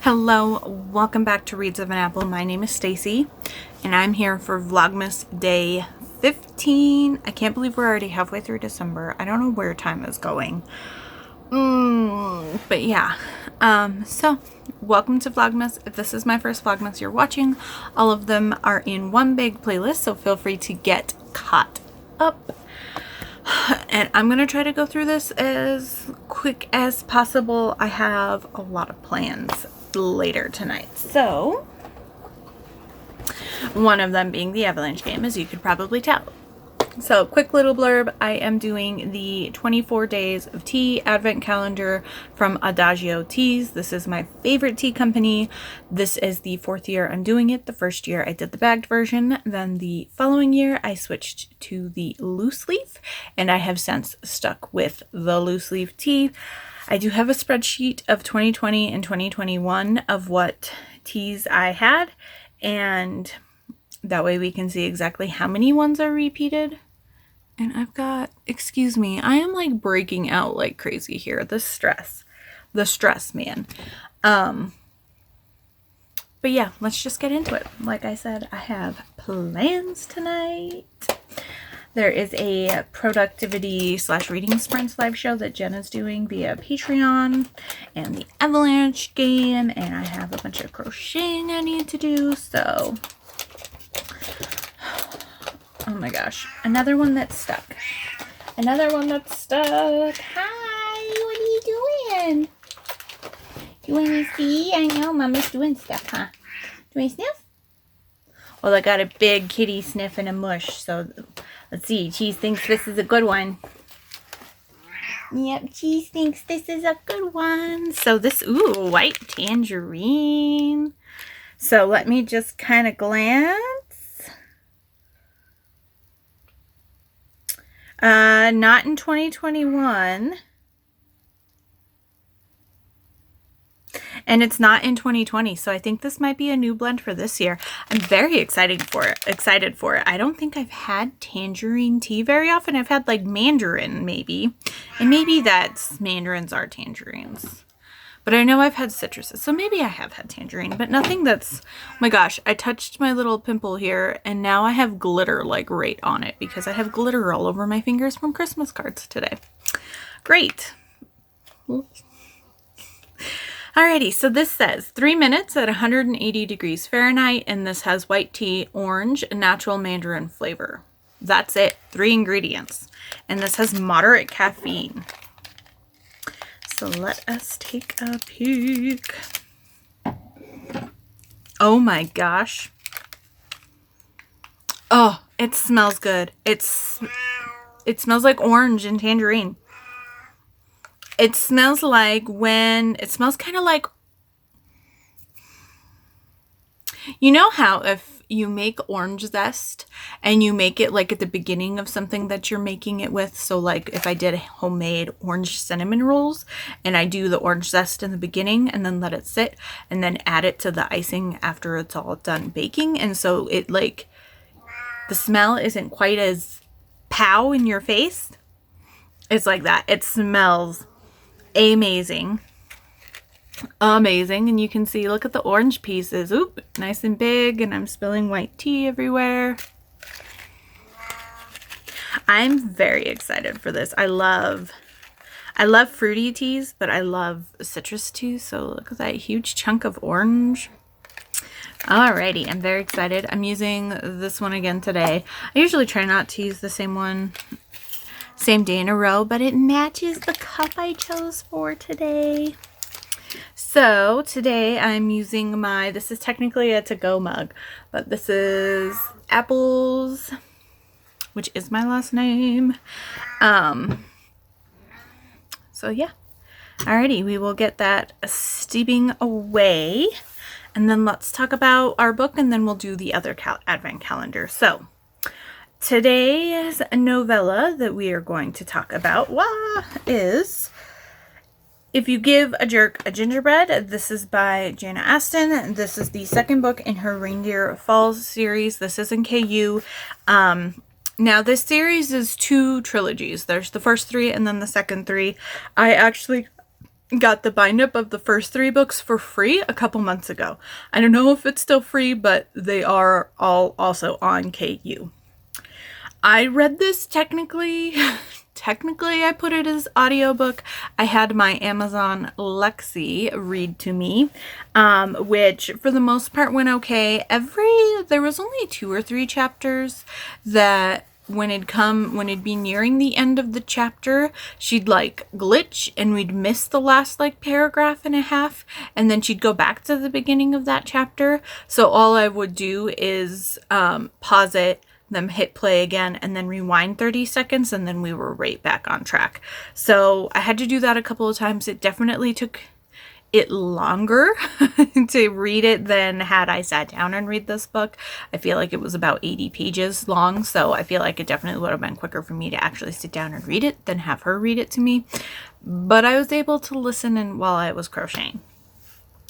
Hello, welcome back to Reads of an Apple. My name is Stacy, and I'm here for Vlogmas Day 15. I can't believe we're already halfway through December. I don't know where time is going. But yeah. So welcome to Vlogmas. If this is my first Vlogmas you're watching, all of them are in one big playlist, so feel free to get caught up. And I'm going to try to go through this as quick as possible. I have a lot of plans later tonight. So, one of them being the Avalanche game, as you could probably tell. So, quick little blurb. I am doing the 24 Days of Tea Advent Calendar from Adagio Teas. This is my favorite tea company. This is the 4th year I'm doing it. The first year I did the bagged version. Then the following year I switched to the loose leaf. And I have since stuck with the loose leaf tea. I do have a spreadsheet of 2020 and 2021 of what teas I had. And that way we can see exactly how many ones are repeated. And I've got, excuse me, I am like breaking out like crazy here. The stress, man. But yeah, let's just get into it. Like I said, I have plans tonight. There is a productivity / reading sprints live show that Jana's doing via Patreon, and the Avalanche game, and I have a bunch of crocheting I need to do, so... Oh my gosh. Another one that's stuck. Hi, what are you doing? You want to see? I know, Mama's doing stuff, huh? Do you want to sniff? Well, I got a big kitty sniff and a mush, so let's see. Cheese thinks this is a good one. Yep, Cheese thinks this is a good one. So this, ooh, white tangerine. So let me just kind of glance. Not in 2021. And it's not in 2020, so I think this might be a new blend for this year. I'm very excited for it. I don't think I've had tangerine tea very often. I've had like mandarin maybe. And maybe that's mandarins are tangerines. But I know I've had citruses, so maybe I have had tangerine, but nothing that's, oh my gosh, I touched my little pimple here, and now I have glitter like right on it, because I have glitter all over my fingers from Christmas cards today. Great. Alrighty, so this says 3 minutes at 180 degrees Fahrenheit, and this has white tea, orange, natural mandarin flavor. That's it, 3 ingredients. And this has moderate caffeine. So let us take a peek. Oh my gosh. Oh, it smells good. It smells like orange and tangerine. It smells like it smells kind of like, you know how if you make orange zest and you make it like at the beginning of something that you're making it with. So like if I did homemade orange cinnamon rolls and I do the orange zest in the beginning and then let it sit and then add it to the icing after it's all done baking. And so it like, the smell isn't quite as pow in your face. It's like that. It smells amazing. And you can see, look at the orange pieces. Oop, nice and big, and I'm spilling white tea everywhere. I'm very excited for this. I love fruity teas, but I love citrus too. So look at that huge chunk of orange. Alrighty, I'm very excited. I'm using this one again today. I usually try not to use the same one same day in a row, but it matches the cup I chose for today. So today I'm using this is technically a to-go mug, but this is Apples, which is my last name. So yeah. Alrighty, we will get that steeping away. And then let's talk about our book, and then we'll do the other advent calendar. So today's novella that we are going to talk about is If You Give a Jerk a Gingerbread. This is by Jana Aston. This is the second book in her Reindeer Falls series. This is in KU. Now, this series is 2 trilogies. There's the first 3 and then the second 3. I actually got the bind up of the first 3 books for free a couple months ago. I don't know if it's still free, but they are all also on KU. I read this technically I put it as audiobook. I had my Amazon Lexi read to me, which for the most part went okay. There was only 2 or 3 chapters that when it'd be nearing the end of the chapter, she'd like glitch and we'd miss the last like paragraph and a half, and then she'd go back to the beginning of that chapter. So all I would do is pause it, then hit play again, and then rewind 30 seconds, and then we were right back on track. So I had to do that a couple of times. It definitely took it longer to read it than had I sat down and read this book. I feel like it was about 80 pages long, so I feel like it definitely would have been quicker for me to actually sit down and read it than have her read it to me. But I was able to listen while I was crocheting.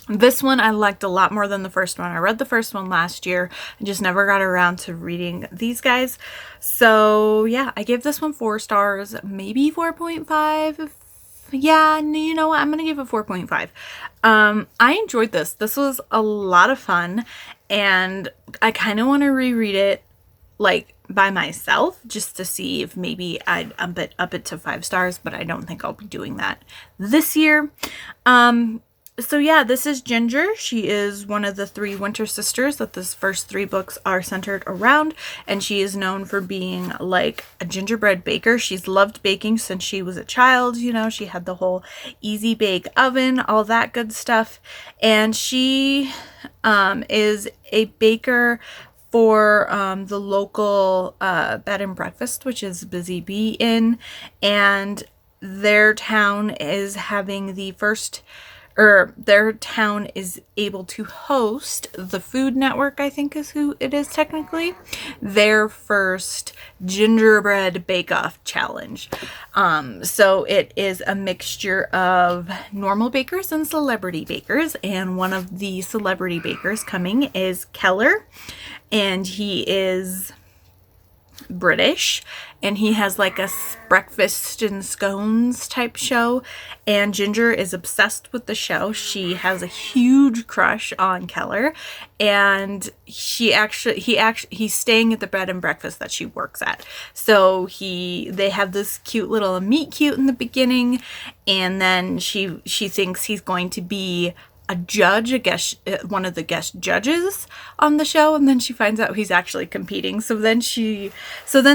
This one I liked a lot more than the first one. I read the first one last year. I just never got around to reading these guys. So yeah, I gave this one 4 stars, maybe 4.5. Yeah, you know what? I'm going to give it 4.5. I enjoyed this. This was a lot of fun, and I kind of want to reread it like by myself just to see if maybe I'd up it to 5 stars, but I don't think I'll be doing that this year. So yeah, this is Ginger. She is one of the 3 Winter Sisters that this first 3 books are centered around, and she is known for being like a gingerbread baker. She's loved baking since she was a child. You know, she had the whole easy bake oven, all that good stuff, and she is a baker for the local bed and breakfast, which is Busy Bee Inn, and their town is having their town is able to host the Food Network, I think is who it is technically, their first gingerbread bake-off challenge. So it is a mixture of normal bakers and celebrity bakers, and one of the celebrity bakers coming is Keller, and he is British, and he has like a breakfast and scones type show, and Ginger is obsessed with the show. She has a huge crush on Keller, and he's staying at the bed and breakfast that she works at. So they have this cute little meet cute in the beginning, and then she thinks he's going to be a judge, one of the guest judges on the show, and then she finds out he's actually competing. So then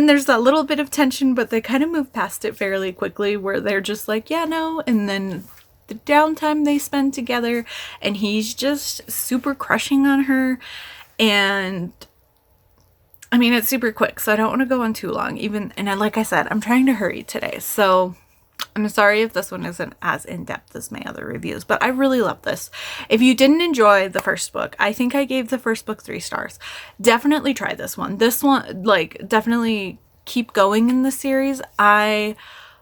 there's a little bit of tension, but they kind of move past it fairly quickly, where they're just like, yeah, no, and then the downtime they spend together, and he's just super crushing on her, and I mean, it's super quick, so I don't want to go on too long, like I said, I'm trying to hurry today, so I'm sorry if this one isn't as in-depth as my other reviews, but I really love this. If you didn't enjoy the first book, I think I gave the first book 3 stars. Definitely try this one. This one, like, definitely keep going in the series. I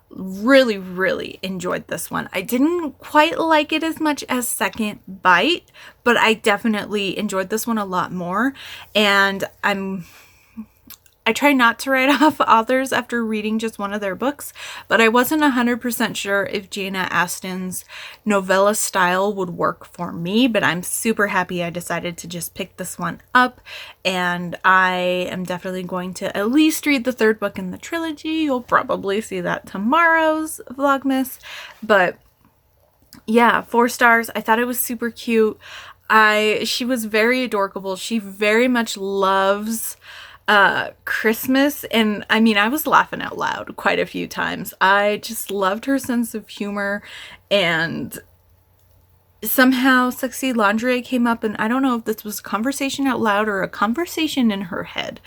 really, really enjoyed this one. I didn't quite like it as much as Second Bite, but I definitely enjoyed this one a lot more, and I try not to write off authors after reading just one of their books, but I wasn't 100% sure if Jana Aston's novella style would work for me, but I'm super happy I decided to just pick this one up, and I am definitely going to at least read the 3rd book in the trilogy. You'll probably see that tomorrow's Vlogmas, but yeah, 4 stars. I thought it was super cute. She was very adorable. She very much loves Christmas, and I mean, I was laughing out loud quite a few times. I just loved her sense of humor, and somehow Sexy Lingerie came up, and I don't know if this was a conversation out loud or a conversation in her head,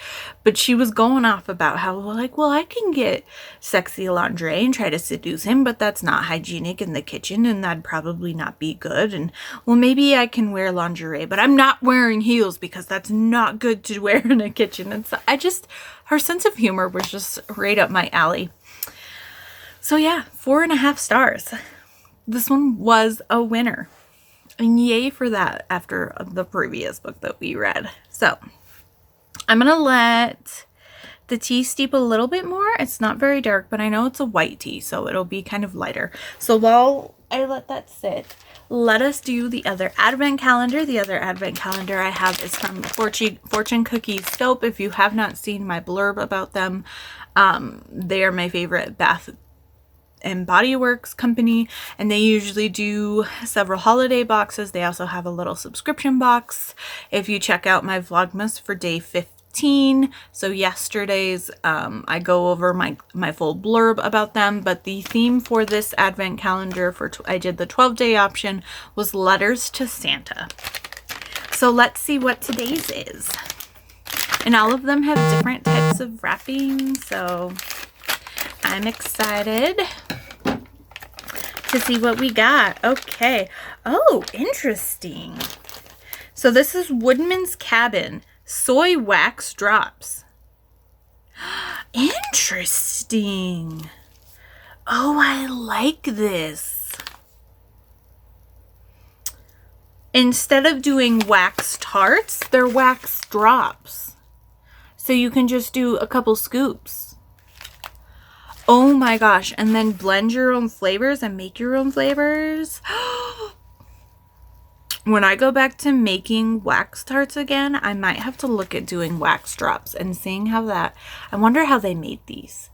but she was going off about how, like, well, I can get sexy lingerie and try to seduce him, but that's not hygienic in the kitchen, and that'd probably not be good, and well, maybe I can wear lingerie, but I'm not wearing heels because that's not good to wear in a kitchen. And so her sense of humor was just right up my alley. So yeah, 4.5 stars. This one was a winner. And yay for that after the previous book that we read. So I'm going to let the tea steep a little bit more. It's not very dark, but I know it's a white tea, so it'll be kind of lighter. So while I let that sit. Let us do the other advent calendar. The other advent calendar I have is from Fortune Cookies Soap. If you have not seen my blurb about them, they are my favorite Bath and Body Works company, and they usually do several holiday boxes. They also have a little subscription box. If you check out my Vlogmas for day 15, so yesterday's, I go over my full blurb about them, but the theme for this advent calendar I did the 12-day option was letters to Santa. So let's see what today's is. And all of them have different types of wrapping, so I'm excited to see what we got. Okay. Oh, interesting. So this is Woodman's Cabin soy wax drops. Interesting. Oh, I like this. Instead of doing wax tarts, they're wax drops. So you can just do a couple scoops. Oh my gosh. And then blend your own flavors and make your own flavors. When I go back to making wax tarts again, I might have to look at doing wax drops and seeing how that... I wonder how they made these.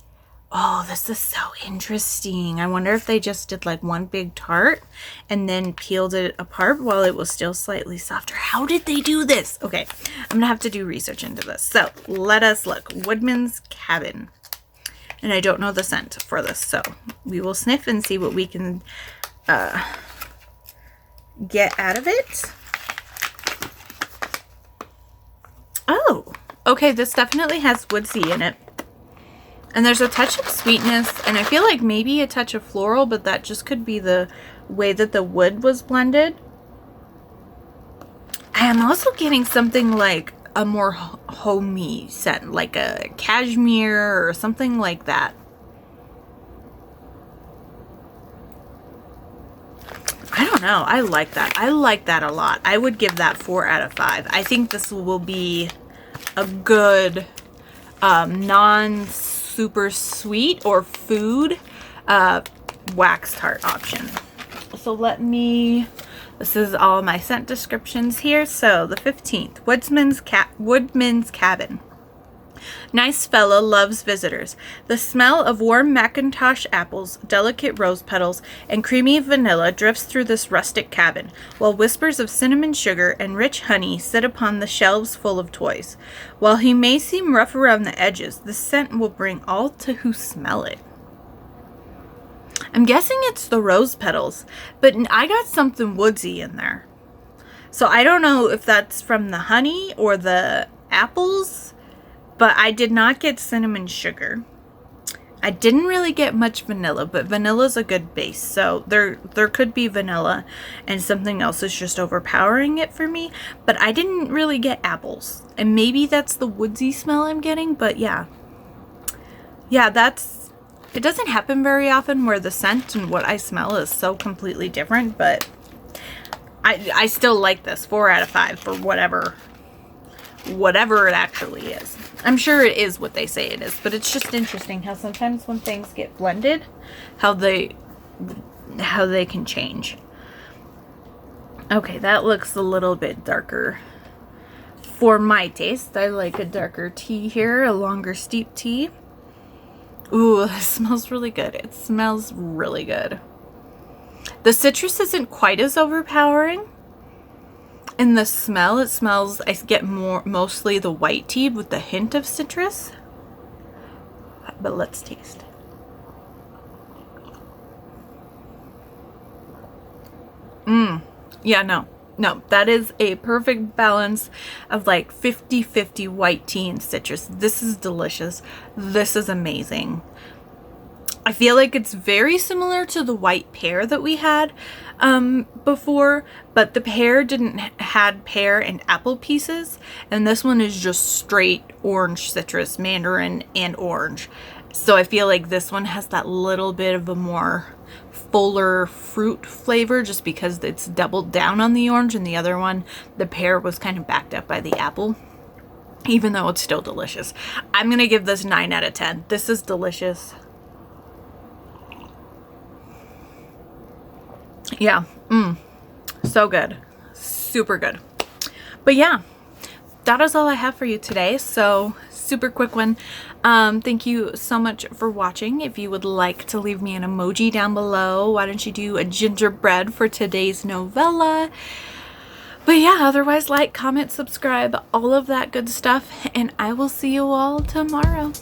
Oh, this is so interesting. I wonder if they just did like one big tart and then peeled it apart while it was still slightly softer. How did they do this? Okay, I'm gonna have to do research into this. So let us look. Woodman's Cabin. And I don't know the scent for this, so we will sniff and see what we can get out of it. Oh, okay, this definitely has woodsy in it. And there's a touch of sweetness, and I feel like maybe a touch of floral, but that just could be the way that the wood was blended. I am also getting something like a more homey scent, like a cashmere or something like that. I don't know. I like that. I like that a lot. I would give that 4 out of 5. I think this will be a good non-super sweet or food wax tart option. So let me... This is all my scent descriptions here. So the 15th, Woodman's Cabin. Nice fella loves visitors. The smell of warm Macintosh apples, delicate rose petals, and creamy vanilla drifts through this rustic cabin, while whispers of cinnamon sugar and rich honey sit upon the shelves full of toys. While he may seem rough around the edges, the scent will bring all to who smell it. I'm guessing it's the rose petals, but I got something woodsy in there. So I don't know if that's from the honey or the apples, but I did not get cinnamon sugar. I didn't really get much vanilla, but vanilla's a good base. So there could be vanilla and something else is just overpowering it for me, but I didn't really get apples. And maybe that's the woodsy smell I'm getting, but yeah. Yeah, it doesn't happen very often where the scent and what I smell is so completely different, but I still like this 4 out of 5 for whatever it actually is. I'm sure it is what they say it is, but it's just interesting how sometimes when things get blended, how they can change. Okay, that looks a little bit darker for my taste. I like a darker tea here, a longer steep tea. Ooh, it smells really good. It smells really good. The citrus isn't quite as overpowering. In the smell, I get mostly the white tea with the hint of citrus. But let's taste. Yeah, no, that is a perfect balance of like 50-50 white tea and citrus. This is delicious. This is amazing. I feel like it's very similar to the white pear that we had before, but the pear had pear and apple pieces, and this one is just straight orange citrus, mandarin and orange. So I feel like this one has that little bit of a more fuller fruit flavor just because it's doubled down on the orange, and the other one, the pear was kind of backed up by the apple, even though it's still delicious. I'm gonna give this 9 out of 10. This is delicious. Yeah, so good. Super good. But yeah, that is all I have for you today. So super quick one. Thank you so much for watching. If you would like to leave me an emoji down below, why don't you do a gingerbread for today's novella? But yeah, otherwise like, comment, subscribe, all of that good stuff, and I will see you all tomorrow.